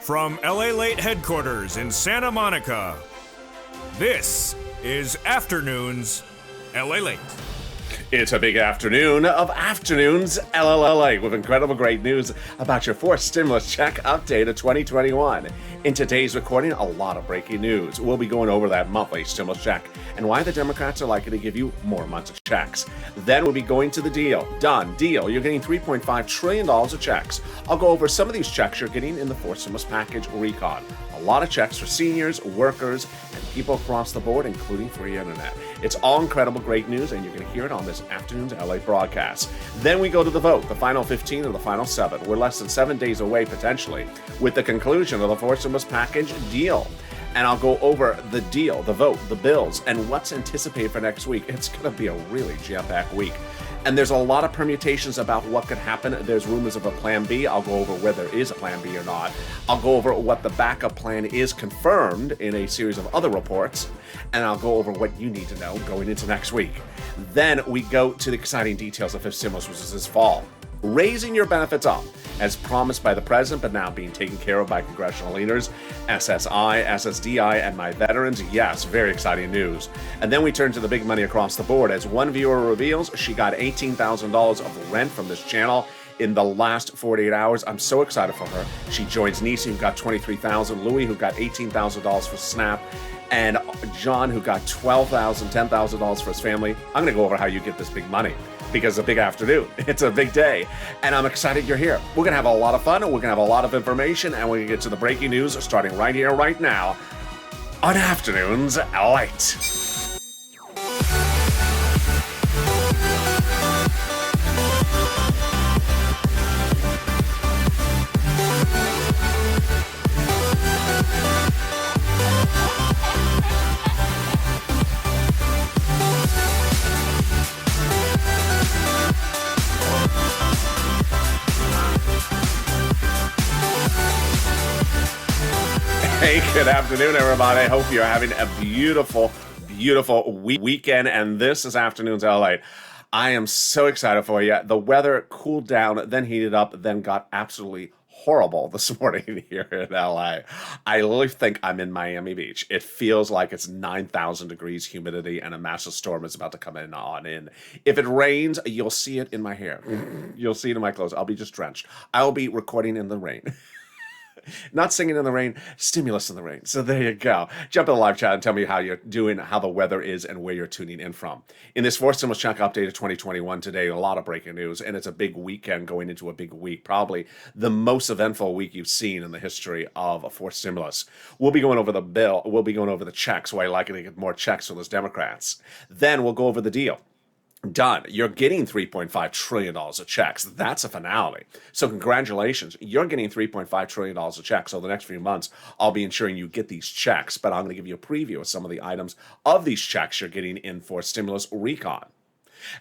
From LALATE headquarters in Santa Monica, this is Afternoons LALATE. It's a big afternoon of Afternoons LALATE with incredible great news about your fourth stimulus check update of 2021. In today's recording, a lot of breaking news. We'll be going over that monthly stimulus check and why the Democrats are likely to give you more months of checks. Then we'll be going to the deal. Done. Deal. You're getting $3.5 trillion of checks. I'll go over some of these checks you're getting in the fourth stimulus package recon. A lot of checks for seniors, workers, and people across the board, including free internet. It's all incredible great news, and you're going to hear it on this afternoon's LA broadcast. Then we go to the vote, the final 15 and the final 7. We're less than 7 days away, potentially, with the conclusion of the fourth stimulus package deal. And I'll go over the deal, the vote, the bills, and what's anticipated for next week. It's going to be a really jam-packed week. And there's a lot of permutations about what could happen. There's rumors of a plan B. I'll go over whether there is a plan B or not. I'll go over what the backup plan is confirmed in a series of other reports. And I'll go over what you need to know going into next week. Then we go to the exciting details of fifth stimulus, which is this fall. Raising your benefits up, as promised by the president, but now being taken care of by congressional leaders, SSI, SSDI, and my veterans. Yes, very exciting news. And then we turn to the big money across the board, as one viewer reveals she got $18,000 of rent from this channel in the last 48 hours. I'm so excited for her. She joins Nisi, who got $23,000, Louis, who got $18,000 for Snap, and John, who got $10,000 for his family. I'm going to go over how you get this big money, because it's a big afternoon. It's a big day. And I'm excited you're here. We're going to have a lot of fun, and we're going to have a lot of information, and we're going to get to the breaking news starting right here, right now, on Afternoons LALATE. Hey, good afternoon, everybody. I hope you're having a beautiful, beautiful weekend, and this is Afternoons LA. I am so excited for you. The weather cooled down, then heated up, then got absolutely horrible this morning here in LA. I literally think I'm in Miami Beach. It feels like it's 9,000 degrees humidity and a massive storm is about to come in. If it rains, you'll see it in my hair. You'll see it in my clothes. I'll be just drenched. I'll be recording in the rain. Not singing in the rain, stimulus in the rain. So there you go. Jump in the live chat and tell me how you're doing, how the weather is, and where you're tuning in from. In this fourth stimulus check update of 2021 today, a lot of breaking news, and it's a big weekend going into a big week, probably the most eventful week you've seen in the history of a fourth stimulus. We'll be going over the bill. We'll be going over the checks, why likely to get more checks from those Democrats. Then we'll go over the deal. Done. You're getting $3.5 trillion of checks. That's a finale. So congratulations. You're getting $3.5 trillion of checks. So the next few months, I'll be ensuring you get these checks. But I'm going to give you a preview of some of the items of these checks you're getting in for stimulus recon.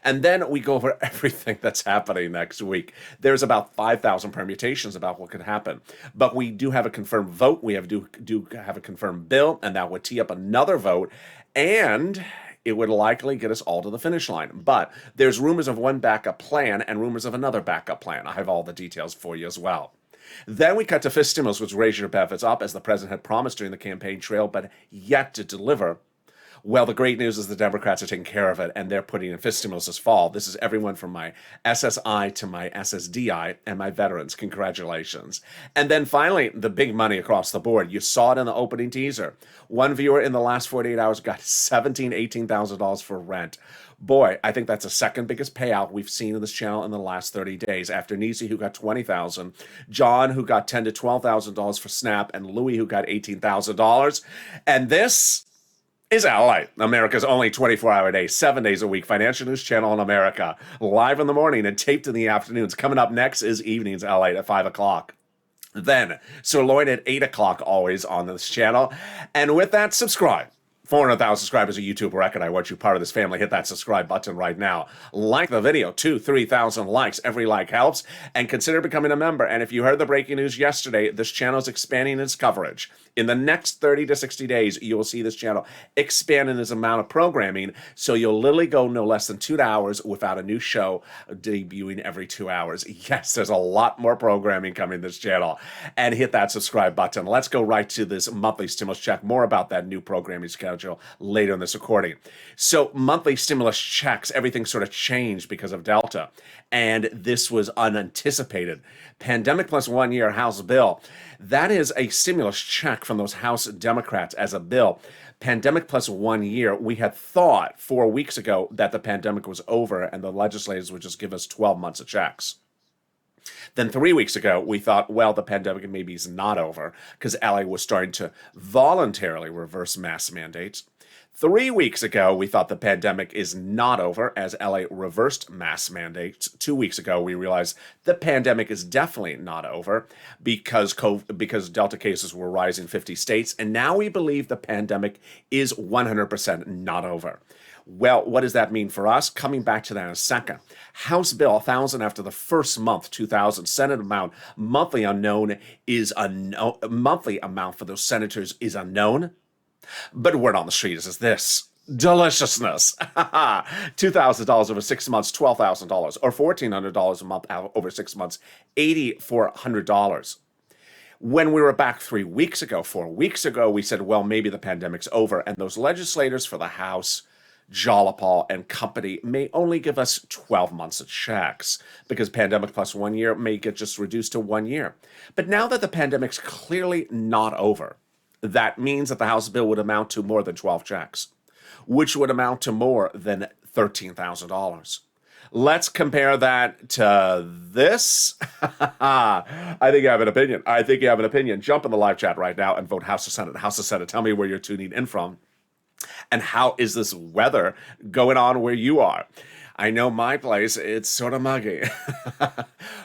And then we go over everything that's happening next week. There's about 5,000 permutations about what could happen. But we do have a confirmed vote. We do have a confirmed bill, and that would tee up another vote. And it would likely get us all to the finish line. But there's rumors of one backup plan and rumors of another backup plan. I have all the details for you as well. Then we cut to fifth stimulus, which raised your benefits up, as the president had promised during the campaign trail, but yet to deliver. Well, the great news is the Democrats are taking care of it, and they're putting in fifth stimulus this fall. This is everyone from my SSI to my SSDI and my veterans. Congratulations. And then finally, the big money across the board. You saw it in the opening teaser. One viewer in the last 48 hours got $18,000 for rent. Boy, I think that's the second biggest payout we've seen in this channel in the last 30 days, after Nisi, who got $20,000, John, who got $10,000 to $12,000 for Snap, and Louis, who got $18,000. And this is LALATE, America's only 24-hour day, 7 days a week financial news channel in America. Live in the morning and taped in the afternoons. Coming up next is Evenings LALATE at 5 o'clock. Then Sirloin at 8 o'clock always on this channel. And with that, subscribe. 400,000 subscribers of YouTube record. I want you part of this family. Hit that subscribe button right now. Like the video. 3,000 likes. Every like helps. And consider becoming a member. And if you heard the breaking news yesterday, this channel is expanding its coverage. In the next 30 to 60 days, you will see this channel expand in its amount of programming. So you'll literally go no less than 2 hours without a new show debuting every 2 hours. Yes, there's a lot more programming coming to this channel. And hit that subscribe button. Let's go right to this monthly stimulus check. More about that new programming schedule later in this recording. So monthly stimulus checks, everything sort of changed because of Delta. And this was unanticipated. Pandemic plus 1 year House bill. That is a stimulus check from those House Democrats as a bill. Pandemic plus 1 year, we had thought 4 weeks ago that the pandemic was over and the legislators would just give us 12 months of checks. Then 3 weeks ago, we thought, well, the pandemic maybe is not over because LA was starting to voluntarily reverse mask mandates. 3 weeks ago, we thought the pandemic is not over as LA reversed mask mandates. 2 weeks ago, we realized the pandemic is definitely not over because Delta cases were rising in 50 states. And now we believe the pandemic is 100% not over. Well, what does that mean for us? Coming back to that in a second. House Bill 1000 after the first month, 2000. Senate amount, monthly unknown is unknown. Monthly amount for those senators is unknown. But word on the street is this. Deliciousness. $2,000 over 6 months, $12,000. Or $1,400 a month over 6 months, $8,400. When we were back 3 weeks ago, 4 weeks ago, we said, well, maybe the pandemic's over. And those legislators for the House, Jollapal and company, may only give us 12 months of checks because pandemic plus 1 year may get just reduced to 1 year. But now that the pandemic's clearly not over, that means that the House bill would amount to more than 12 checks, which would amount to more than $13,000. Let's compare that to this. I think you have an opinion. I think you have an opinion. Jump in the live chat right now and vote House or Senate. House or Senate. Tell me where you're tuning in from. And how is this weather going on where you are? I know my place, it's sort of muggy.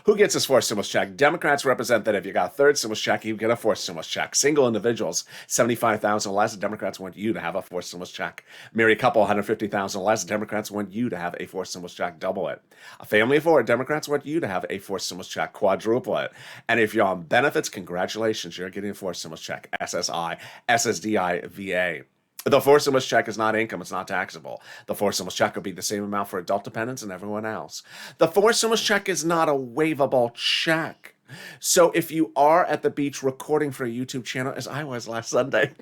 Who gets this fourth stimulus check? Democrats represent that if you got a third stimulus check, you get a fourth stimulus check. Single individuals, $75,000 less. Democrats want you to have a fourth stimulus check. Married couple, $150,000 less. Democrats want you to have a fourth stimulus check. Double it. A family of four, Democrats want you to have a fourth stimulus check. Quadruple it. And if you're on benefits, congratulations, you're getting a fourth stimulus check. SSI, SSDI, VA. The fourth stimulus check is not income. It's not taxable. The fourth stimulus check will be the same amount for adult dependents and everyone else. The fourth stimulus check is not a waivable check. So if you are at the beach recording for a YouTube channel, as I was last Sunday,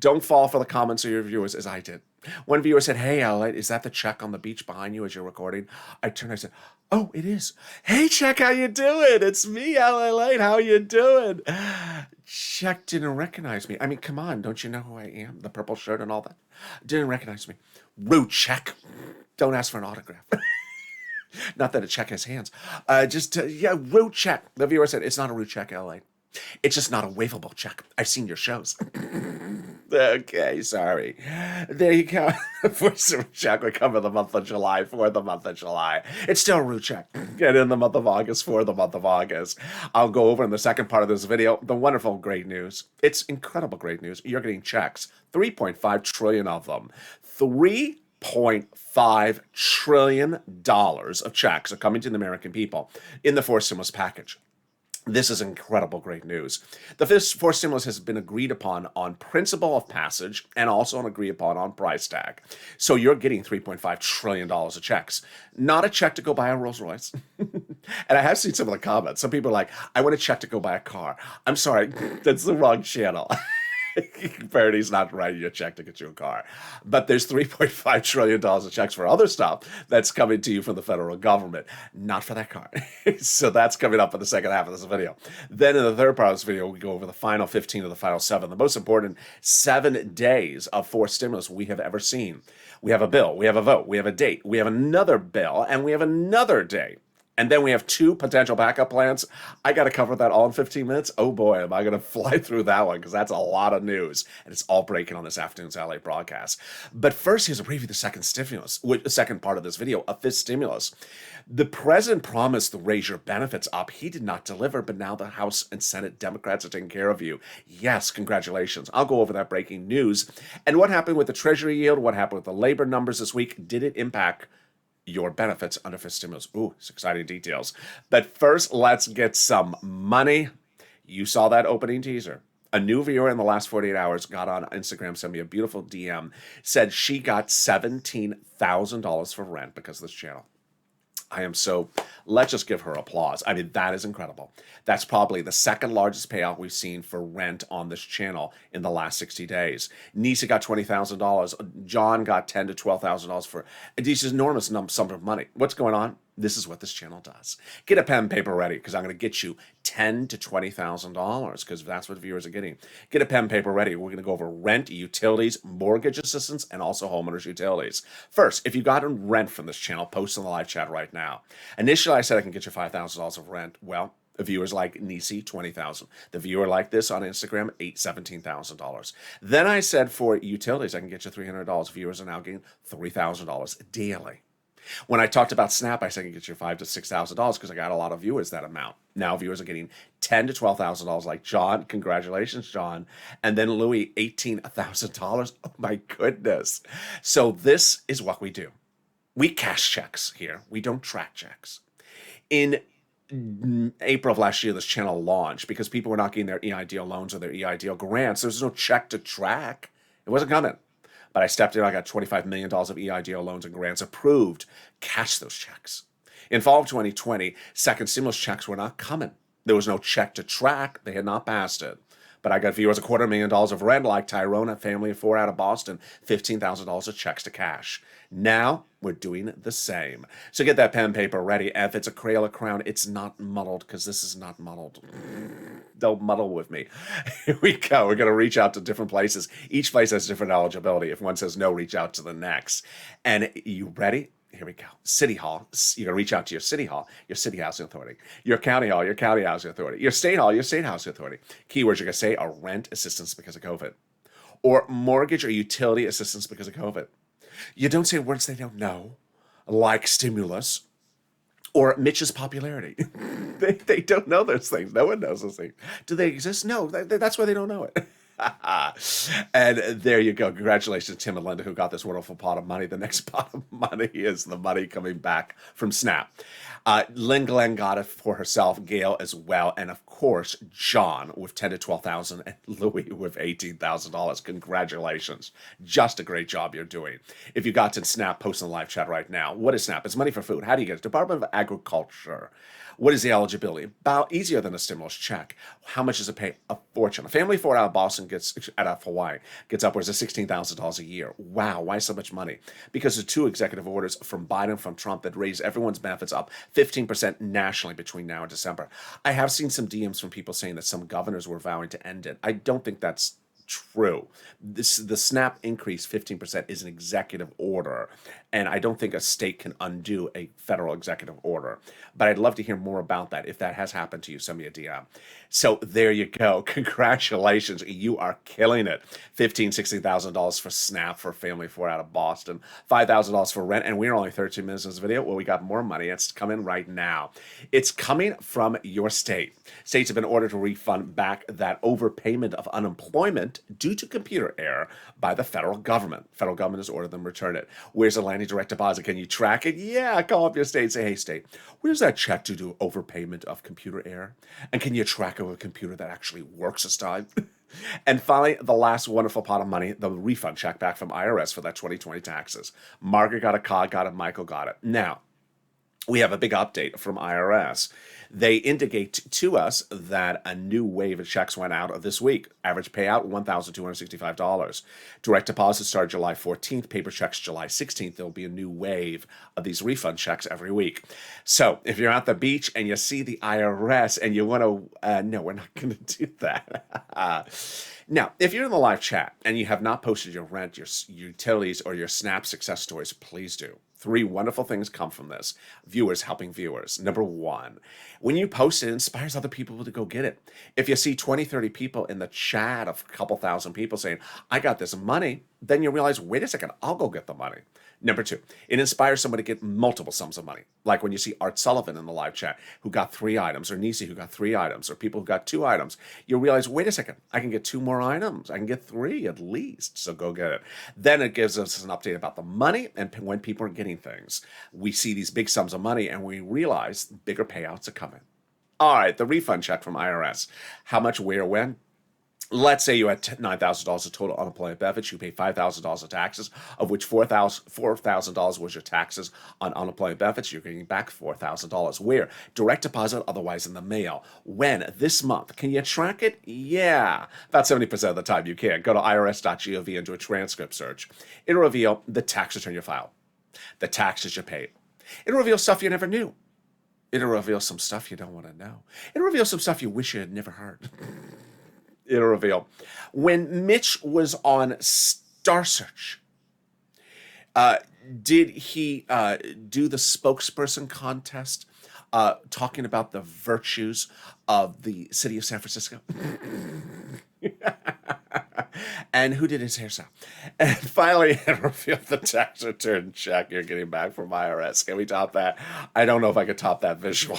don't fall for the comments of your viewers as I did. One viewer said, hey, LALATE, is that the check on the beach behind you as you're recording? I turned and I said, oh, it is. Hey, Check, how you doing? It's me, LALATE. How you doing? Check didn't recognize me. I mean, come on. Don't you know who I am? The purple shirt and all that. Didn't recognize me. Rude, Check. Don't ask for an autograph. Not that a check has hands. Rude check. The viewer said, it's not a rude check, LA. It's just not a waivable check. I've seen your shows. Okay, sorry. There you go. First check will come in the month of July for the month of July. It's still a rude check. Get in the month of August for the month of August. I'll go over in the second part of this video the wonderful great news. It's incredible great news. You're getting checks. 3.5 trillion of them. $3.5 trillion of checks are coming to the American people in the fourth stimulus package. This is incredible great news. The fourth stimulus has been agreed upon on principle of passage and also agreed upon on price tag. So you're getting $3.5 trillion of checks. Not a check to go buy a Rolls Royce. And I have seen some of the comments. Some people are like, I want a check to go buy a car. I'm sorry, that's the wrong channel. Verity's not writing you a check to get you a car. But there's $3.5 trillion of checks for other stuff that's coming to you from the federal government, not for that car. So that's coming up in the second half of this video. Then in the third part of this video, we go over the final 15 of the final 7, the most important 7 days of fourth stimulus we have ever seen. We have a bill, we have a vote, we have a date, we have another bill, and we have another day. And then we have 2 potential backup plans. I got to cover that all in 15 minutes. Oh boy, am I going to fly through that one because that's a lot of news. And it's all breaking on this afternoon's LA broadcast. But first, here's a preview of the second part of this video, a fifth stimulus. The president promised to raise your benefits up. He did not deliver, but now the House and Senate Democrats are taking care of you. Yes, congratulations. I'll go over that breaking news. And what happened with the Treasury yield? What happened with the labor numbers this week? Did it impact your benefits under fifth stimulus? Ooh, it's exciting details. But first, let's get some money. You saw that opening teaser. A new viewer in the last 48 hours got on Instagram, sent me a beautiful DM, said she got $17,000 for rent because of this channel. Let's just give her applause. I mean, that is incredible. That's probably the second largest payout we've seen for rent on this channel in the last 60 days. Nisa got $20,000. John got $10,000 to $12,000 for these enormous sum of money. What's going on? This is what this channel does. Get a pen and paper ready because I'm going to get you $10,000 to $20,000 because that's what viewers are getting. Get a pen and paper ready. We're going to go over rent, utilities, mortgage assistance, and also homeowners' utilities. First, if you got rent from this channel, post in the live chat right now. Initially, I said I can get you $5,000 of rent. Well, the viewers like Nisi, $20,000. The viewer like this on Instagram, $17,000. Then I said for utilities, I can get you $300. Viewers are now getting $3,000 daily. When I talked about Snap, I said I can get you $5,000 to $6,000 because I got a lot of viewers that amount. Now viewers are getting $10,000 to $12,000 like John. Congratulations, John. And then Louis, $18,000. Oh my goodness. So this is what we do. We cash checks here. We don't track checks. In April of last year, this channel launched because people were not getting their EIDL loans or their EIDL grants. There was no check to track. It wasn't coming. But I stepped in, I got $25 million of EIDL loans and grants approved. Cash those checks. In fall of 2020, second stimulus checks were not coming. There was no check to track. They had not passed it. But I got viewers $250,000 of rent, like Tyrone, a family of 4 out of Boston, $15,000 of checks to cash. Now we're doing the same. So get that pen and paper ready. If it's a Crayola crown, it's not muddled because this is not muddled. Don't muddle with me. Here we go. We're going to reach out to different places. Each place has different eligibility. If one says no, reach out to the next. And you ready? Here we go. City Hall. You're going to reach out to your City Hall, your City Housing Authority, your County Hall, your County Housing Authority, your State Hall, your State Housing Authority. Keywords you're going to say are rent assistance because of COVID, or mortgage or utility assistance because of COVID. You don't say words they don't know, like stimulus or Mitch's popularity. They don't know those things. No one knows those things. Do they exist? No, that's why they don't know it. And there you go. Congratulations, Tim and Linda, who got this wonderful pot of money. The next pot of money is the money coming back from Snap. Lynn Glenn got it for herself, Gail as well, and of course, John with $10,000 to $12,000 and Louis with $18,000. Congratulations. Just a great job you're doing. If you got to Snap, post in the live chat right now. What is Snap? It's money for food. How do you get it? Department of Agriculture. What is the eligibility? About easier than a stimulus check. How much does it pay? A fortune. A family of 4 out of Boston out of Hawaii gets upwards of $16,000 a year. Wow, why so much money? Because of 2 executive orders from Biden and from Trump that raise everyone's benefits up 15% nationally between now and December. I have seen some DMs from people saying that some governors were vowing to end it. I don't think that's true. The SNAP increase 15% is an executive order, and I don't think a state can undo a federal executive order. But I'd love to hear more about that. If that has happened to you, send me a DM. So there you go. Congratulations. You are killing it. $15,000, $16,000 for SNAP for a family 4 out of Boston, $5,000 for rent, and we're only 13 minutes in this video. Well, we got more money. It's coming right now. It's coming from your state. States have been ordered to refund back that overpayment of unemployment due to computer error by the federal government. Federal government has ordered them to return it. Where's the landing direct deposit? Can you track it? Yeah, call up your state and say, hey, state, where's that check to do overpayment of computer error? And can you track a computer that actually works this time? And finally, the last wonderful pot of money, the refund check back from IRS for that 2020 taxes. Margaret got it, Cod got it, Michael got it. Now, we have a big update from IRS. They indicate to us that a new wave of checks went out this week. Average payout, $1,265. Direct deposits start July 14th. Paper checks July 16th. There'll be a new wave of these refund checks every week. So if you're at the beach and you see the IRS and you want to, no, we're not going to do that. Now, if you're in the live chat and you have not posted your rent, your utilities, or your SNAP success stories, please do. Three wonderful things come from this. Viewers helping viewers. Number one, when you post it, it inspires other people to go get it. If you see 20, 30 people in the chat of a couple thousand people saying, I got this money, then you realize, wait a second, I'll go get the money. Number two, it inspires someone to get multiple sums of money. Like when you see Art Sullivan in the live chat who got 3 items, or Nisi who got 3 items, or people who got 2 items, you realize, wait a second, I can get 2 more items. I can get 3 at least, so go get it. Then it gives us an update about the money and when people are getting things. We see these big sums of money and we realize bigger payouts are coming. All right, the refund check from IRS. How much, where, when? Let's say you had $9,000 of total unemployment benefits. You pay $5,000 of taxes, of which $4,000 was your taxes on unemployment benefits. You're getting back $4,000. Where? Direct deposit, otherwise in the mail. When? This month. Can you track it? Yeah. About 70% of the time you can. Go to irs.gov and do a transcript search. It'll reveal the tax return you filed, the taxes you paid. It'll reveal stuff you never knew. It'll reveal some stuff you don't want to know. It'll reveal some stuff you wish you had never heard. It'll reveal. When Mitch was on Star Search, did he do the spokesperson contest talking about the virtues of the city of San Francisco? And who did his hairstyle? And finally, it revealed the tax return check you're getting back from IRS. Can we top that? I don't know if I could top that visual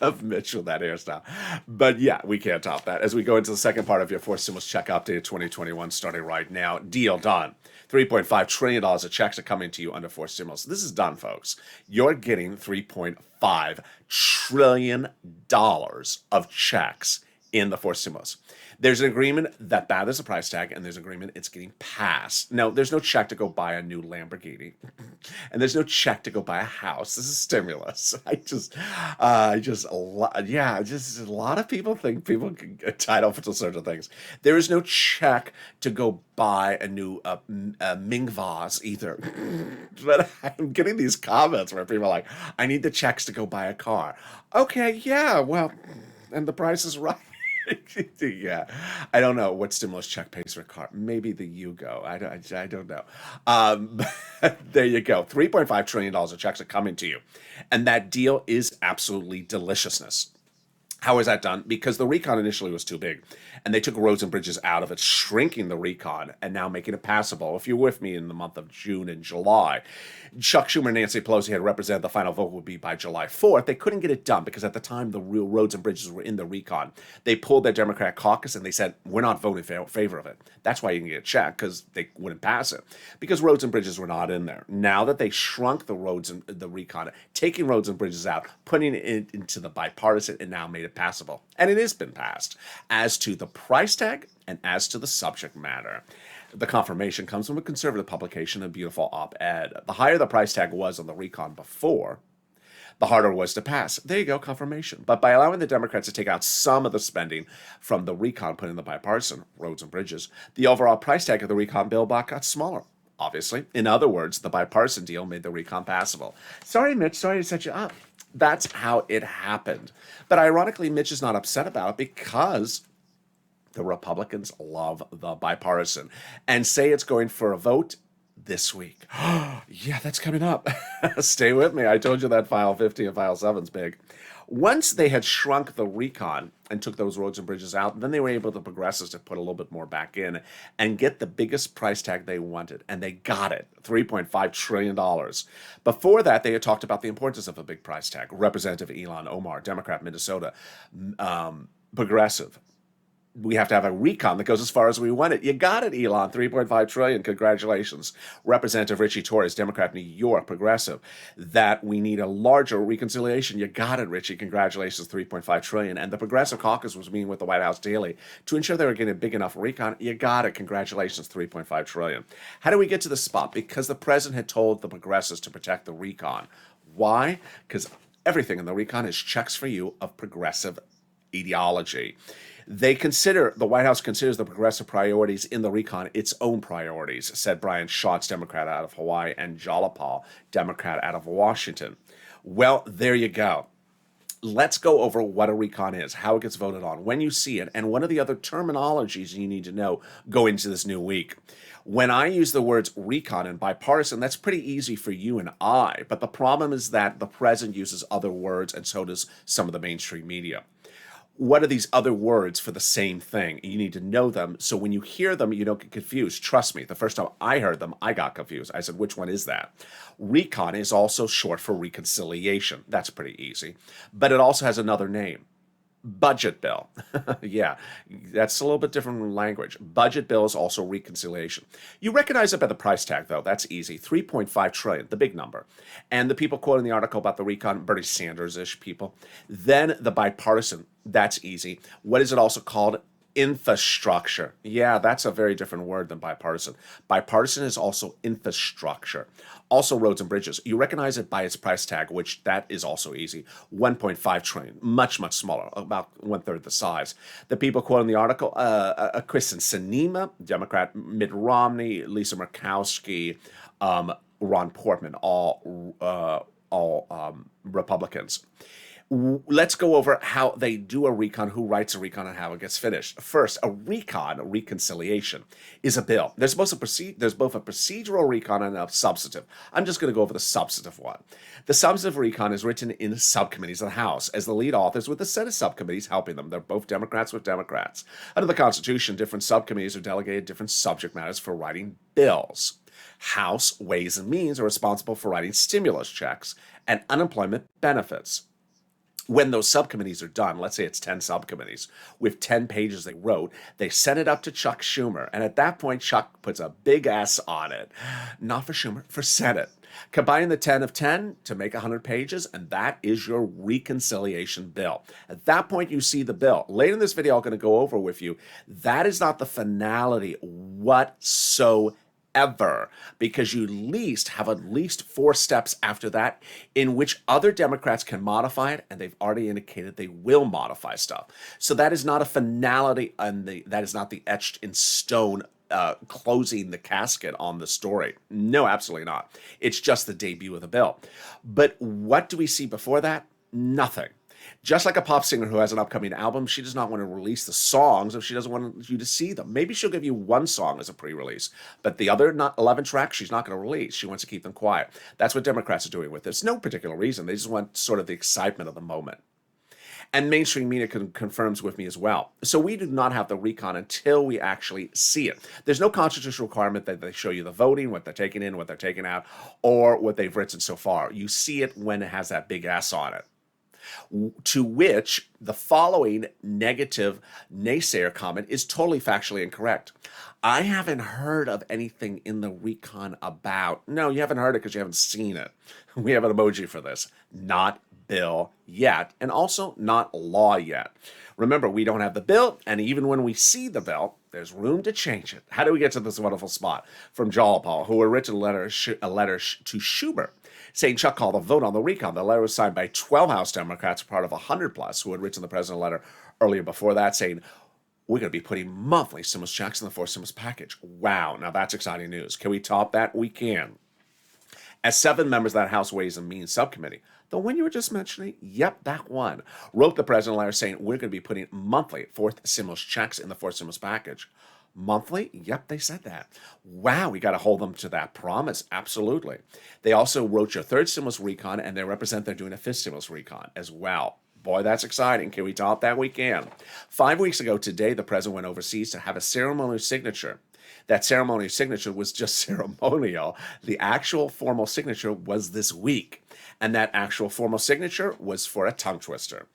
of Mitch with that hairstyle. But yeah, we can't top that. As we go into the second part of your fourth stimulus check update 2021 starting right now. Deal done. $3.5 trillion of checks are coming to you under forced stimulus. This is done, folks. You're getting $3.5 trillion of checks in the forced stimulus. There's an agreement that there's a price tag, and there's an agreement it's getting passed. No, there's no check to go buy a new Lamborghini, and there's no check to go buy a house. This is stimulus. A lot of people think people can get entitled for certain things. There is no check to go buy a new Ming vase either. But I'm getting these comments where people are like, I need the checks to go buy a car. Okay, yeah, well, and the price is right. Yeah, I don't know what stimulus check pays for a car. Maybe the Yugo. I don't know. There you go. $3.5 trillion of checks are coming to you. And that deal is absolutely deliciousness. How is that done? Because the recon initially was too big, and they took roads and bridges out of it, shrinking the recon and now making it passable. If you're with me in the month of June and July, Chuck Schumer and Nancy Pelosi had represented the final vote would be by July 4th. They couldn't get it done because at the time the real roads and bridges were in the recon. They pulled their Democratic caucus and they said, we're not voting in favor of it. That's why you can get a check, because they wouldn't pass it, because roads and bridges were not in there. Now that they shrunk the roads and the recon, taking roads and bridges out, putting it into the bipartisan, and now made it passable. And it has been passed. As to the price tag and as to the subject matter, the confirmation comes from a conservative publication, a beautiful op-ed. The higher the price tag was on the recon before, the harder it was to pass. There you go, confirmation. But by allowing the Democrats to take out some of the spending from the recon, put in the bipartisan roads and bridges, the overall price tag of the recon bill block got smaller, obviously. In other words, the bipartisan deal made the recon passable. Sorry, Mitch, sorry to set you up. That's how it happened. But ironically, Mitch is not upset about it because the Republicans love the bipartisan and say it's going for a vote this week. Yeah, that's coming up. Stay with me. I told you that file 50 and file 7's big. Once they had shrunk the recon and took those roads and bridges out, then they were able, the progressives, to put a little bit more back in and get the biggest price tag they wanted. And they got it, $3.5 trillion. Before that, they had talked about the importance of a big price tag. Representative Ilhan Omar, Democrat, Minnesota, progressive. We have to have a recon that goes as far as we want it. You got it, Elon. $3.5 trillion. Congratulations. Representative Richie Torres, Democrat, New York, progressive. That we need a larger reconciliation. You got it, Richie. Congratulations, $3.5 trillion. And the Progressive Caucus was meeting with the White House daily to ensure they were getting a big enough recon. You got it. Congratulations, $3.5 trillion. How do we get to this spot? Because the president had told the progressives to protect the recon. Why? Because everything in the recon is checks for you of progressive ideology. The White House considers the progressive priorities in the recon its own priorities, said Brian Schatz, Democrat out of Hawaii, and Jalapal, Democrat out of Washington. Well, there you go. Let's go over what a recon is, how it gets voted on, when you see it, and one of the other terminologies you need to know go into this new week. When I use the words recon and bipartisan, that's pretty easy for you and I, but the problem is that the president uses other words, and so does some of the mainstream media. What are these other words for the same thing? You need to know them, so when you hear them, you don't get confused. Trust me, the first time I heard them, I got confused. I said, which one is that? Recon is also short for reconciliation. That's pretty easy. But it also has another name. Budget bill. Yeah, that's a little bit different language. Budget bill is also reconciliation. You recognize it by the price tag, though. That's easy. 3.5 trillion, the big number. And the people quoting the article about the recon, Bernie Sanders-ish people. Then the bipartisan, that's easy. What is it also called? Infrastructure. Yeah, that's a very different word than bipartisan. Bipartisan is also infrastructure. Also roads and bridges. You recognize it by its price tag, which that is also easy. 1.5 trillion, much, much smaller, about one-third the size. The people quoting the article, Kristen Sinema, Democrat, Mitt Romney, Lisa Murkowski, Ron Portman, all Republicans. Let's go over how they do a recon, who writes a recon, and how it gets finished. First, a recon, a reconciliation, is a bill. There's both a procedural recon and a substantive. I'm just going to go over the substantive one. The substantive recon is written in subcommittees of the House as the lead authors, with the Senate subcommittees helping them. They're both Democrats with Democrats. Under the Constitution, different subcommittees are delegated different subject matters for writing bills. House Ways and Means are responsible for writing stimulus checks and unemployment benefits. When those subcommittees are done, let's say it's 10 subcommittees, with 10 pages they wrote, they send it up to Chuck Schumer. And at that point, Chuck puts a big S on it. Not for Schumer, for Senate. Combine the 10 of 10 to make 100 pages, and that is your reconciliation bill. At that point, you see the bill. Later in this video, I'm going to go over with you. That is not the finality whatsoever. Because you have at least 4 steps after that in which other Democrats can modify it, and they've already indicated they will modify stuff. So that is not a finality, and that is not the etched in stone closing the casket on the story. No, absolutely not. It's just the debut of the bill. But what do we see before that? Nothing. Just like a pop singer who has an upcoming album, she does not want to release the songs if she doesn't want you to see them. Maybe she'll give you one song as a pre-release, but the other 11 tracks she's not going to release. She wants to keep them quiet. That's what Democrats are doing with this. No particular reason. They just want sort of the excitement of the moment. And mainstream media confirms with me as well. So we do not have the recon until we actually see it. There's no constitutional requirement that they show you the voting, what they're taking in, what they're taking out, or what they've written so far. You see it when it has that big S on it. To which the following negative naysayer comment is totally factually incorrect. I haven't heard of anything in the recon about. No, you haven't heard it because you haven't seen it. We have an emoji for this. Not bill yet, and also not law yet. Remember, we don't have the bill, and even when we see the bill, there's room to change it. How do we get to this wonderful spot? From Jalapal, who had written a letter to Schumer, saying Chuck called a vote on the recon. The letter was signed by 12 House Democrats, part of 100 plus, who had written the president a letter earlier before that, saying, we're going to be putting monthly stimulus checks in the fourth stimulus package. Wow, now that's exciting news. Can we top that? We can. As 7 members of that House Ways and Means subcommittee, the one you were just mentioning, yep, that one, wrote the president a letter saying we're going to be putting monthly fourth stimulus checks in the fourth stimulus package. Monthly? Yep, they said that. Wow, we got to hold them to that promise. Absolutely. They also wrote your third stimulus recon, and they represent they're doing a fifth stimulus recon as well. Boy, that's exciting. Can we top that? We can. 5 weeks ago today, the president went overseas to have a ceremonial signature. That ceremonial signature was just ceremonial. The actual formal signature was this week. And that actual formal signature was for a tongue twister.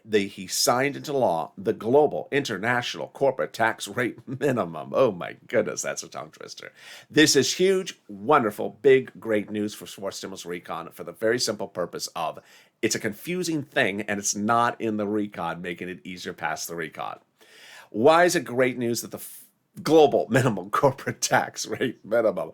He signed into law the global international corporate tax rate minimum. Oh my goodness, that's a tongue twister. This is huge, wonderful, big, great news for fourth stimulus recon for the very simple purpose of it's a confusing thing and it's not in the recon, making it easier past the recon. Why is it great news that the global minimum corporate tax rate minimum,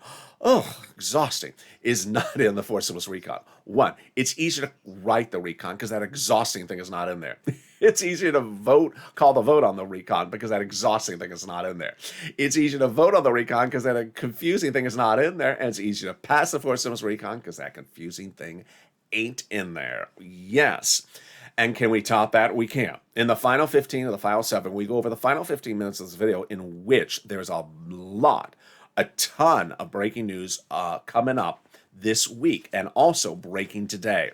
exhausting, is not in the fourth stimulus recon? One, it's easier to write the recon because that exhausting thing is not in there. It's easier to call the vote on the recon because that exhausting thing is not in there. It's easier to vote on the recon because that confusing thing is not in there. And it's easier to pass the fourth stimulus recon because that confusing thing ain't in there. Yes. And can we top that? We can. In the final 15 of the final 7, we go over the final 15 minutes of this video in which there's a ton of breaking news coming up this week and also breaking today.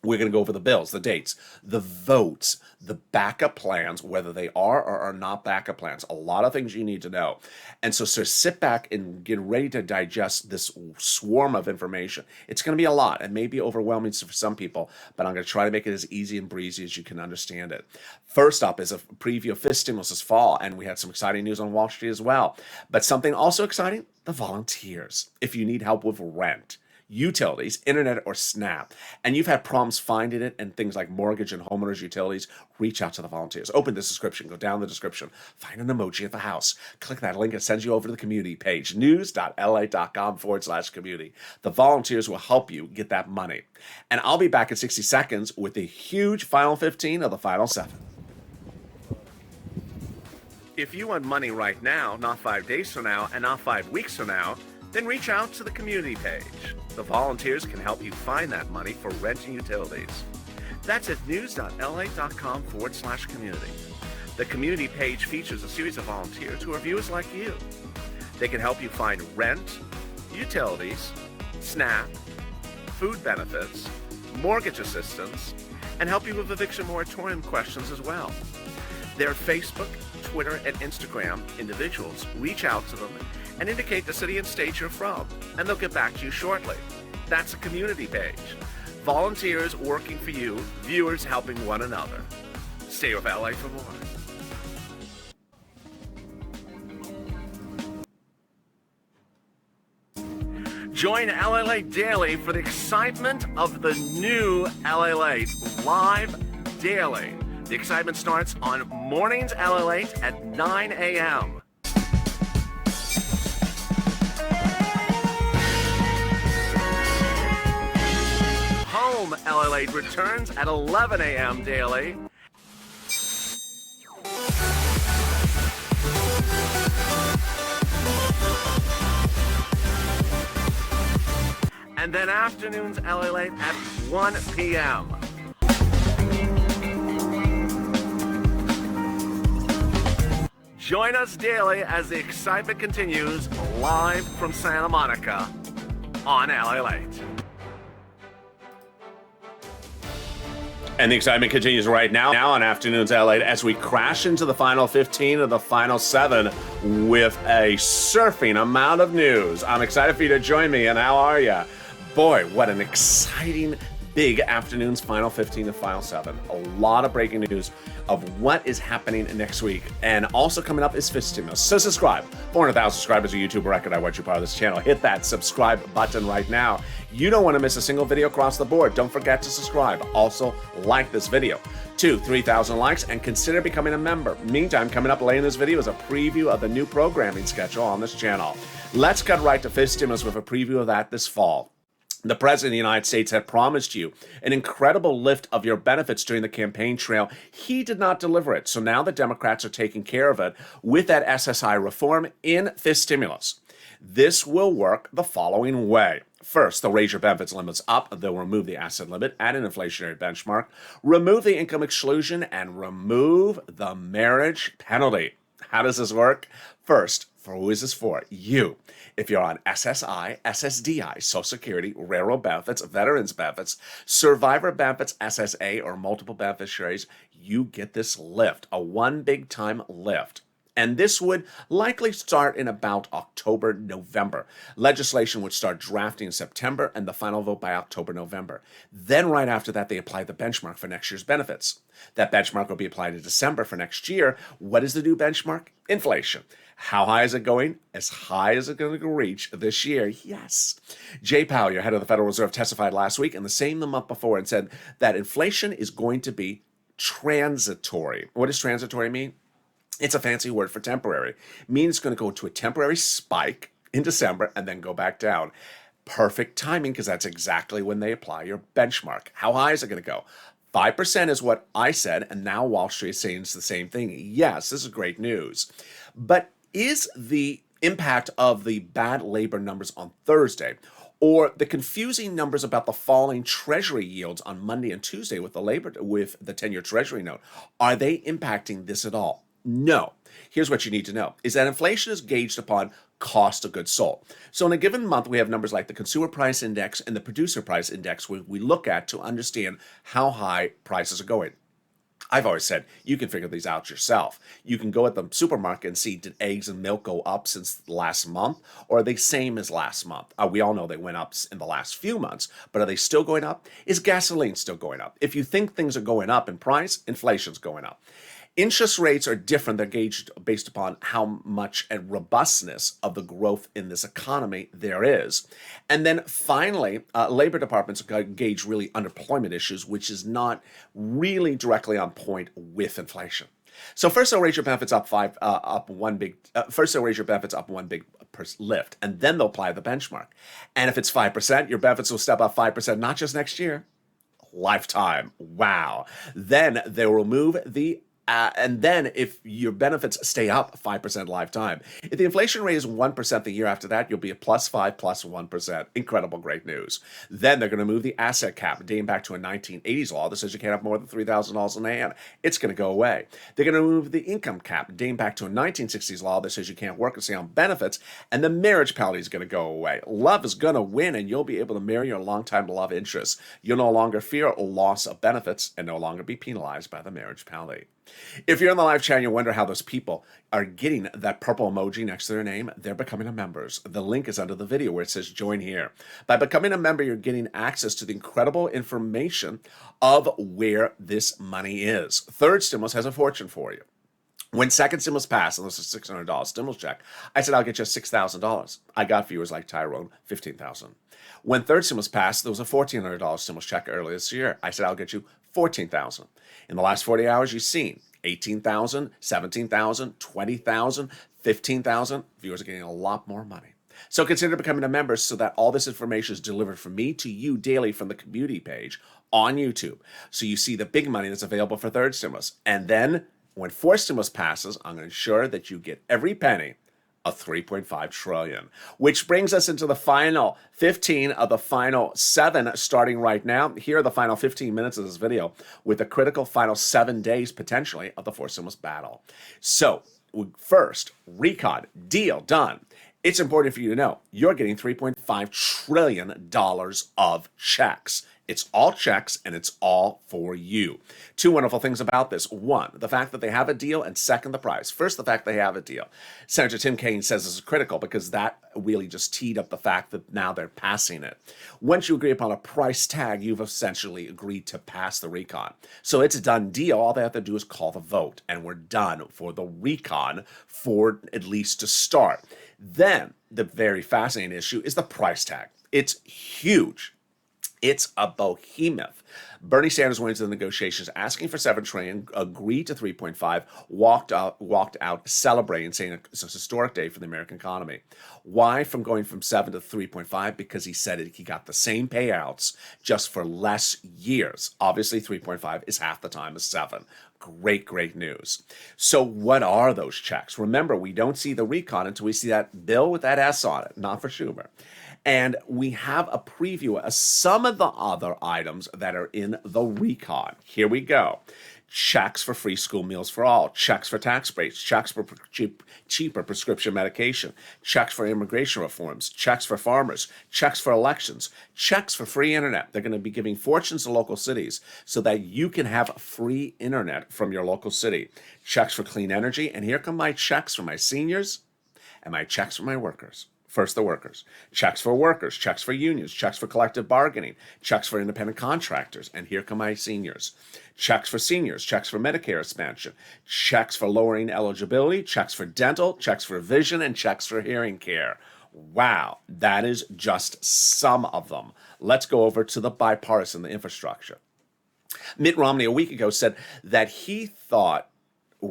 We're going to go over the bills, the dates, the votes, the backup plans, whether they are or are not backup plans. A lot of things you need to know. And so sit back and get ready to digest this swarm of information. It's going to be a lot. It may be overwhelming for some people, but I'm going to try to make it as easy and breezy as you can understand it. First up is a preview of fifth stimulus this fall, and we had some exciting news on Wall Street as well. But something also exciting, the volunteers. If you need help with rent, utilities, internet, or SNAP, and you've had problems finding it and things like mortgage and homeowners utilities, reach out to the volunteers. Open this description, go down the description, find an emoji at the house, click that link, it sends you over to the community page, news.lalate.com/community. The volunteers will help you get that money. And I'll be back in 60 seconds with the huge final 15 of the final 7. If you want money right now, not 5 days from now, and not 5 weeks from now, then reach out to the community page. The volunteers can help you find that money for rent and utilities. That's at news.lalate.com/community. The community page features a series of volunteers who are viewers like you. They can help you find rent, utilities, SNAP, food benefits, mortgage assistance, and help you with eviction moratorium questions as well. Their Facebook, Twitter, and Instagram individuals reach out to them and indicate the city and state you're from, and they'll get back to you shortly. That's a community page. Volunteers working for you, viewers helping one another. Stay with LA for more. Join LALATE daily for the excitement of the new LALATE live daily. The excitement starts on mornings LALATE at 9 a.m. Home LALATE returns at 11 a.m. daily. And then afternoons LALATE at 1 p.m. Join us daily as the excitement continues live from Santa Monica on LALATE. And the excitement continues right now on Afternoons LA as we crash into the final 15 of the final 7 with a surfing amount of news. I'm excited for you to join me, and how are you? Boy, what an exciting big afternoon's final 15 to final 7. A lot of breaking news of what is happening next week. And also coming up is fifth stimulus. So subscribe. 400,000 subscribers, a YouTube record. I want you part of this channel. Hit that subscribe button right now. You don't want to miss a single video across the board. Don't forget to subscribe. Also, like this video. 3,000 likes and consider becoming a member. Meantime, coming up later in this video is a preview of the new programming schedule on this channel. Let's cut right to fifth stimulus with a preview of that this fall. The President of the United States had promised you an incredible lift of your benefits during the campaign trail. He did not deliver it, so now the Democrats are taking care of it with that SSI reform in fifth stimulus. This will work the following way. First, they'll raise your benefits limits up. They'll remove the asset limit at an inflationary benchmark, remove the income exclusion, and remove the marriage penalty. How does this work? First, for who is this for? You. If you're on SSI, SSDI, Social Security, railroad benefits, veterans benefits, survivor benefits, SSA, or multiple beneficiaries, you get this lift, a one big time lift. And this would likely start in about October, November. Legislation would start drafting in September and the final vote by October, November. Then right after that, they apply the benchmark for next year's benefits. That benchmark will be applied in December for next year. What is the new benchmark? Inflation. How high is it going? As high as it's going to reach this year, yes. Jay Powell, your head of the Federal Reserve, testified last week and the same the month before and said that inflation is going to be transitory. What does transitory mean? It's a fancy word for temporary. It means it's going to go to a temporary spike in December and then go back down. Perfect timing, because that's exactly when they apply your benchmark. How high is it going to go? 5% is what I said, and now Wall Street is saying it's the same thing. Yes, this is great news. But is the impact of the bad labor numbers on Thursday, Or the confusing numbers about the falling Treasury yields on Monday and Tuesday with the 10-year Treasury note. Are they impacting this at all? No. Here's what you need to know, is that inflation is gauged upon cost of goods sold. So in a given month, we have numbers like the consumer price index and the producer price index we look at to understand how high prices are going. I've always said you can figure these out yourself. You can go at the supermarket and see, did eggs and milk go up since last month, or are they same as last month? We all know they went up in the last few months, but are they still going up? Is gasoline still going up? If you think things are going up in price, inflation's going up. Interest rates are different. They're gauged based upon how much and robustness of the growth in this economy there is. And then finally, labor departments gauge really unemployment issues, which is not really directly on point with inflation. So first they'll raise your benefits up one big lift, and then they'll apply the benchmark. And if it's 5%, your benefits will step up 5%, not just next year, lifetime. Wow. Then they'll remove and then if your benefits stay up 5% lifetime, if the inflation rate is 1% the year after that, you'll be a +5 +1%. Incredible, great news. Then they're going to move the asset cap dating back to a 1980s law that says you can't have more than $3,000 in hand. It's going to go away. They're going to move the income cap dating back to a 1960s law that says you can't work and stay on benefits, and the marriage penalty is going to go away. Love is going to win, and you'll be able to marry your longtime love interest. You'll no longer fear a loss of benefits and no longer be penalized by the marriage penalty. If you're in the live chat and you wonder how those people are getting that purple emoji next to their name, they're becoming members. The link is under the video where it says join here. By becoming a member, you're getting access to the incredible information of where this money is. Third stimulus has a fortune for you. When second stimulus passed, and this is $600 stimulus check, I said, I'll get you $6,000. I got viewers like Tyrone, $15,000. When third stimulus passed, there was a $1,400 stimulus check earlier this year. I said, I'll get you $14,000. In the last 40 hours, you've seen $18,000, $17,000, $20,000, $15,000. Viewers are getting a lot more money. So consider becoming a member so that all this information is delivered from me to you daily from the community page on YouTube. So you see the big money that's available for third stimulus. And then when fourth stimulus passes, I'm going to ensure that you get every penny of $3.5 trillion, which brings us into the final 15 of the final 7 starting right now. Here are the final 15 minutes of this video with the critical final 7 days potentially of the fourth stimulus battle. So first, recon, deal, done. It's important for you to know you're getting $3.5 trillion of checks. It's all checks, and it's all for you. 2 wonderful things about this. 1, the fact that they have a deal, and 2nd, the price. First, the fact they have a deal. Senator Tim Kaine says this is critical because that really just teed up the fact that now they're passing it. Once you agree upon a price tag, you've essentially agreed to pass the recon. So it's a done deal. All they have to do is call the vote, and we're done for the recon for at least to start. Then, the very fascinating issue is the price tag. It's huge. It's a behemoth. Bernie Sanders went into the negotiations asking for $7 trillion, agreed to 3.5, walked out celebrating, saying it's a historic day for the American economy. Why from going from 7 to 3.5? Because he said he got the same payouts just for less years. Obviously, 3.5 is half the time as 7. Great, great news. So what are those checks? Remember, we don't see the recon until we see that bill with that S on it, not for Schumer. And we have a preview of some of the other items that are in the recon. Here we go. Checks for free school meals for all, checks for tax breaks, checks for cheaper prescription medication, checks for immigration reforms, checks for farmers, checks for elections, checks for free internet. They're going to be giving fortunes to local cities so that you can have free internet from your local city. Checks for clean energy. And here come my checks for my seniors and my checks for my workers. First, the workers. Checks for workers, checks for unions, checks for collective bargaining, checks for independent contractors. And here come my seniors. Checks for seniors, checks for Medicare expansion, checks for lowering eligibility, checks for dental, checks for vision, and checks for hearing care. Wow, that is just some of them. Let's go over to the bipartisan, the infrastructure. Mitt Romney a week ago said that he thought, 2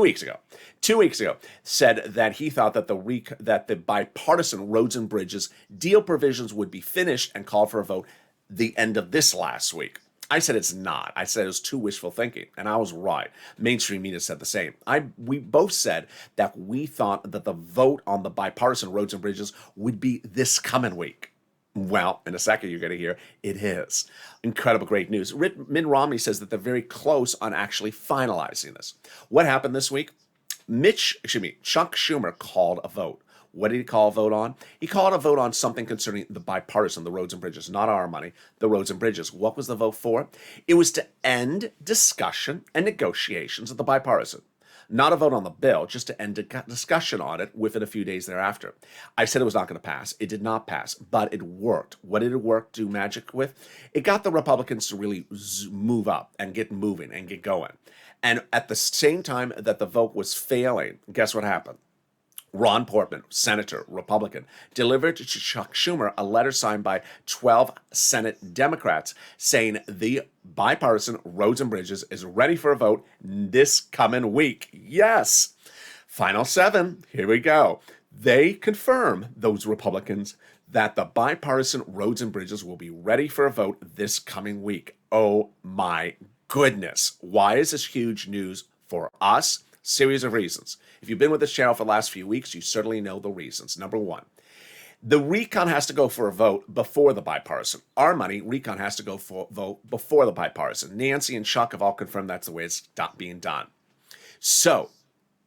weeks ago, said that he thought that the bipartisan roads and bridges deal provisions would be finished and called for a vote the end of this last week. I said it's not. I said it was too wishful thinking, and I was right. Mainstream media said the same. We both said that we thought that the vote on the bipartisan roads and bridges would be this coming week. Well, in a second, you're going to hear it is. Incredible, great news. Mitt Romney says that they're very close on actually finalizing this. What happened this week? Chuck Schumer called a vote. What did he call a vote on? He called a vote on something concerning the bipartisan, the roads and bridges, not our money, the roads and bridges. What was the vote for? It was to end discussion and negotiations of the bipartisan. Not a vote on the bill, just to end discussion on it within a few days thereafter. I said it was not going to pass. It did not pass, but it worked. What did it work, do magic with? It got the Republicans to really move up and get moving and get going. And at the same time that the vote was failing, guess what happened? Ron Portman, Senator, Republican, delivered to Chuck Schumer a letter signed by 12 Senate Democrats saying the bipartisan roads and bridges is ready for a vote this coming week. Yes. Final 7. Here we go. They confirm, those Republicans, that the bipartisan roads and bridges will be ready for a vote this coming week. Oh my goodness. Why is this huge news for us? Series of reasons. If you've been with this channel for the last few weeks, you certainly know the reasons. Number one, the recon has to go for a vote before the bipartisan. Our money, recon has to go for a vote before the bipartisan. Nancy and Chuck have all confirmed that's the way it's being done. So,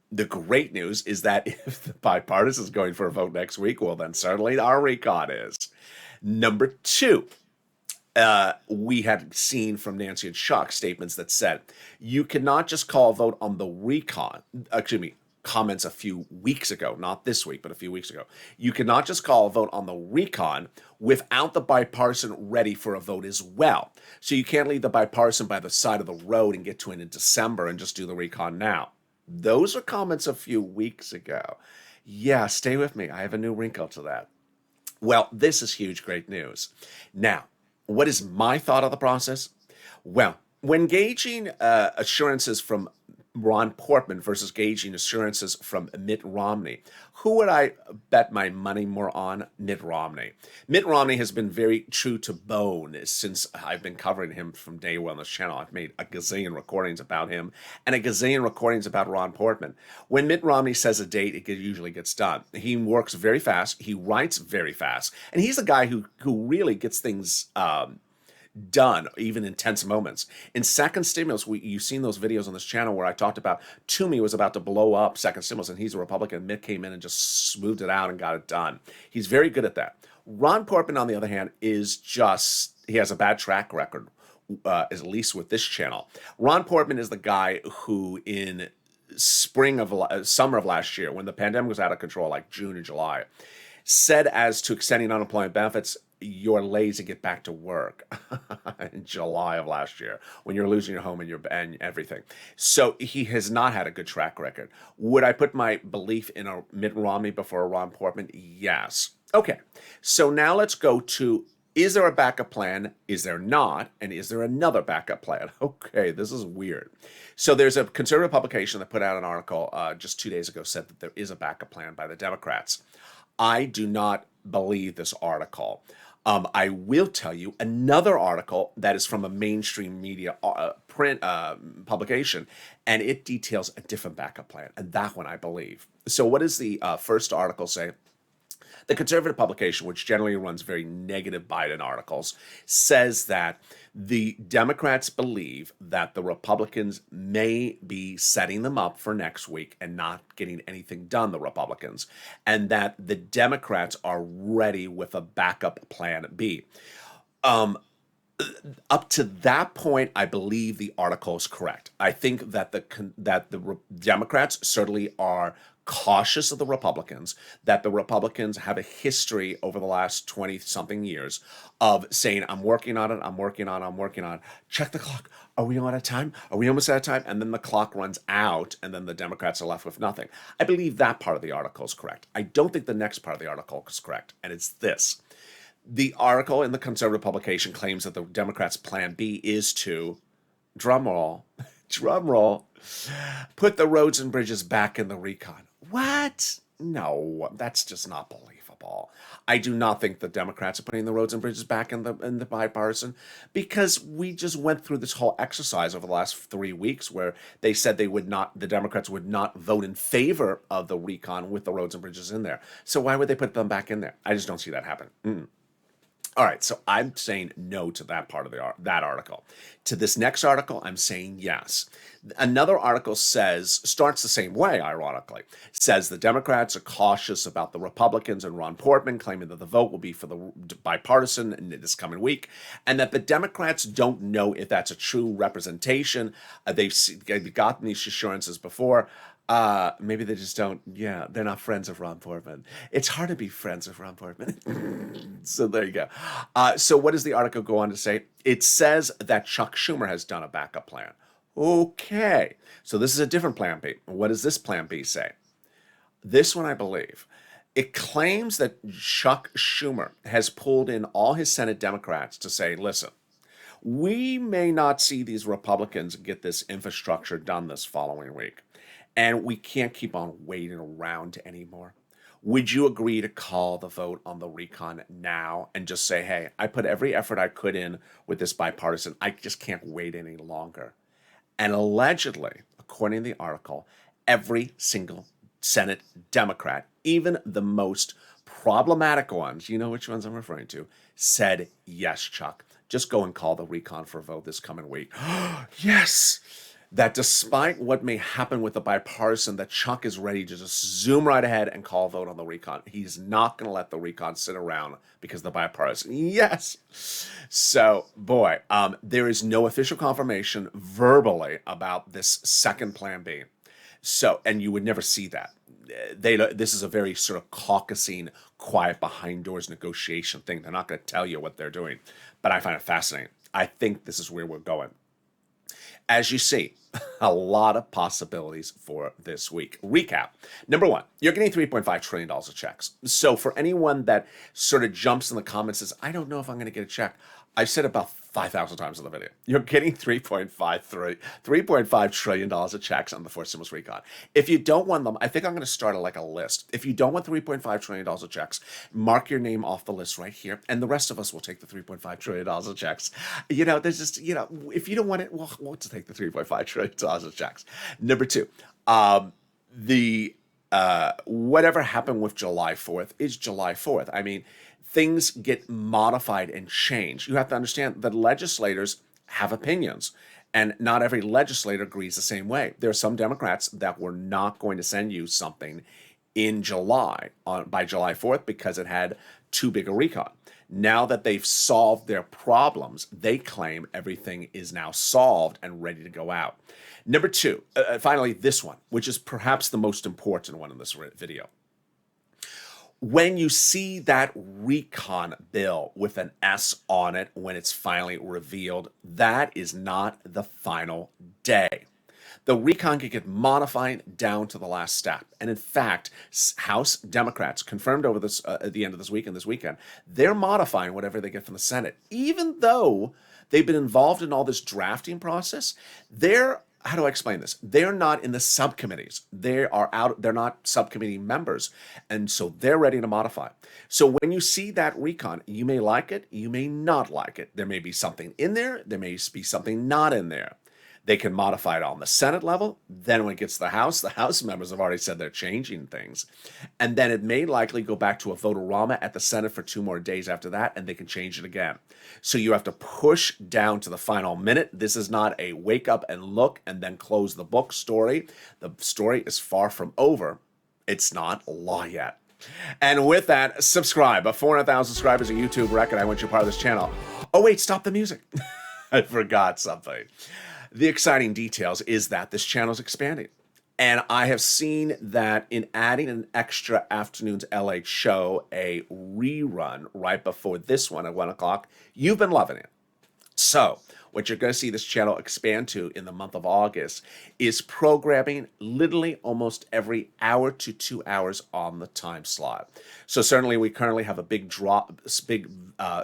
the great news is that if the bipartisan is going for a vote next week, well, then certainly our recon is. Number two, we had seen from Nancy and Chuck statements that said you cannot just call a vote on the recon, comments a few weeks ago, not this week, but a few weeks ago. You cannot just call a vote on the recon without the bipartisan ready for a vote as well. So you can't leave the bipartisan by the side of the road and get to it in December and just do the recon now. Those are comments a few weeks ago. Yeah, stay with me. I have a new wrinkle to that. Well, this is huge, great news. Now, what is my thought of the process? Well, when gauging assurances from Ron Portman versus gauging assurances from Mitt Romney, who would I bet my money more on? Mitt Romney. Mitt Romney has been very true to bone since I've been covering him from day one on this channel. I've made a gazillion recordings about him and a gazillion recordings about Ron Portman. When Mitt Romney says a date, it usually gets done. He works very fast. He writes very fast. And he's a guy who really gets things done, even in tense moments. In second stimulus, you've seen those videos on this channel where I talked about Toomey was about to blow up second stimulus, and he's a Republican. Mitt came in and just smoothed it out and got it done. He's very good at that. Ron Portman, on the other hand, he has a bad track record, at least with this channel. Ron Portman is the guy who in summer of last year, when the pandemic was out of control, like June and July, said as to extending unemployment benefits, you're lazy, get back to work in July of last year when you're losing your home and everything. So he has not had a good track record. Would I put my belief in a Mitt Romney before a Ron Portman? Yes. Okay. So now let's go to, is there a backup plan? Is there not? And is there another backup plan? Okay, this is weird. So there's a conservative publication that put out an article just 2 days ago said that there is a backup plan by the Democrats. I do not believe this article. I will tell you another article that is from a mainstream media print publication, and it details a different backup plan, and that one I believe. So what does the first article say? The conservative publication, which generally runs very negative Biden articles, says that the Democrats believe that the Republicans may be setting them up for next week and not getting anything done, the Republicans, and that the Democrats are ready with a backup plan B. Up to that point, I believe the article is correct. I think that the Democrats certainly are cautious of the Republicans, that the Republicans have a history over the last 20-something years of saying, I'm working on it, I'm working on it. Check the clock. Are we out of time? Are we almost out of time? And then the clock runs out, and then the Democrats are left with nothing. I believe that part of the article is correct. I don't think the next part of the article is correct, and it's this. The article in the conservative publication claims that the Democrats' plan B is to, drumroll, put the roads and bridges back in the recon. What? No, that's just not believable. ball. I do not think the Democrats are putting the roads and bridges back in the bipartisan, because we just went through this whole exercise over the last 3 weeks where they said the Democrats would not vote in favor of the recon with the roads and bridges in there. So why would they put them back in there? I just don't see that happen. All right, so I'm saying no to that part of that article. To this next article, I'm saying yes. Another article starts the same way, ironically. Says the Democrats are cautious about the Republicans and Ron Portman, claiming that the vote will be for the bipartisan in this coming week, and that the Democrats don't know if that's a true representation. They've gotten these assurances before. Maybe they just don't. Yeah, they're not friends of Ron Portman. It's hard to be friends of Ron Portman. So there you go. So what does the article go on to say? It says that Chuck Schumer has done a backup plan. Okay, so this is a different plan B. What does this plan B say? This one, I believe, it claims that Chuck Schumer has pulled in all his Senate Democrats to say, listen, we may not see these Republicans get this infrastructure done this following week, and we can't keep on waiting around anymore. Would you agree to call the vote on the recon now and just say, hey, I put every effort I could in with this bipartisan. I just can't wait any longer. And allegedly, according to the article, every single Senate Democrat, even the most problematic ones, you know which ones I'm referring to, said, yes, Chuck, just go and call the recon for a vote this coming week. Yes! That despite what may happen with the bipartisan, that Chuck is ready to just zoom right ahead and call a vote on the recon. He's not going to let the recon sit around because the bipartisan. Yes. So, boy, there is no official confirmation verbally about this second plan B. So, and you would never see that. This is a very sort of caucusing, quiet behind doors negotiation thing. They're not going to tell you what they're doing, but I find it fascinating. I think this is where we're going. As you see, a lot of possibilities for this week. Recap. Number one, you're getting $3.5 trillion of checks. So for anyone that sort of jumps in the comments and says, I don't know if I'm going to get a check, I've said about 5,000 times in the video. You're getting $3.5 trillion of checks on the fourth stimulus recon. If you don't want them, I think I'm going to start a list. If you don't want $3.5 trillion of checks, mark your name off the list right here, and the rest of us will take the $3.5 trillion of checks. There's just, if you don't want it, we'll take the $3.5 trillion of checks. Number two, whatever happened with July 4th is July 4th. I mean, things get modified and changed. You have to understand that legislators have opinions, and not every legislator agrees the same way. There are some Democrats that were not going to send you something in July by July 4th because it had too big a recon. Now that they've solved their problems, they claim everything is now solved and ready to go out. Number two, finally, this one, which is perhaps the most important one in this video. When you see that recon bill with an S on it when it's finally revealed, that is not the final day. The recon can get modified down to the last step. And in fact, House Democrats confirmed over this at the end of this week and this weekend, they're modifying whatever they get from the Senate. Even though they've been involved in all this drafting process, how do I explain this? They're not in the subcommittees. They're not subcommittee members. And so they're ready to modify. So when you see that recon, you may like it, you may not like it. There may be something in there. There may be something not in there. They can modify it on the Senate level. Then when it gets to the House members have already said they're changing things. And then it may likely go back to a vote-a-rama at the Senate for 2 more days after that, and they can change it again. So you have to push down to the final minute. This is not a wake up and look and then close the book story. The story is far from over. It's not law yet. And with that, subscribe. 400,000 subscribers, a YouTube record. I want you part of this channel. Oh, wait, stop the music. I forgot something. The exciting details is that this channel is expanding. And I have seen that in adding an extra Afternoons LA show, a rerun right before this one at 1 o'clock, you've been loving it. So what you're going to see this channel expand to in the month of August is programming literally almost every hour to 2 hours on the time slot. So certainly we currently have a big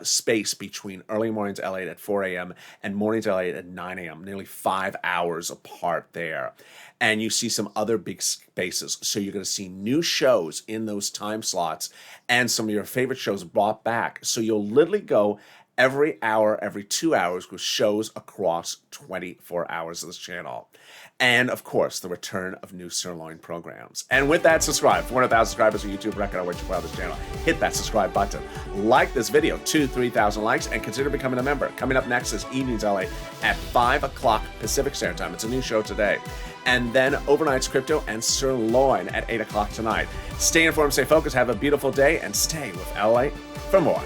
space between early mornings LA at 4 a.m. and mornings LA at 9 a.m., nearly 5 hours apart there. And you see some other big spaces. So you're going to see new shows in those time slots and some of your favorite shows brought back. So you'll literally go every hour, every 2 hours with shows across 24 hours of this channel. And of course, the return of new sirloin programs. And with that, subscribe. 400,000 subscribers on YouTube. Record on what you put on this channel. Hit that subscribe button. Like this video, 2,000-3,000 likes, and consider becoming a member. Coming up next is Evenings LA at 5 o'clock Pacific Standard Time. It's a new show today. And then Overnight's Crypto and Sirloin at 8 o'clock tonight. Stay informed, stay focused, have a beautiful day, and stay with LA for more.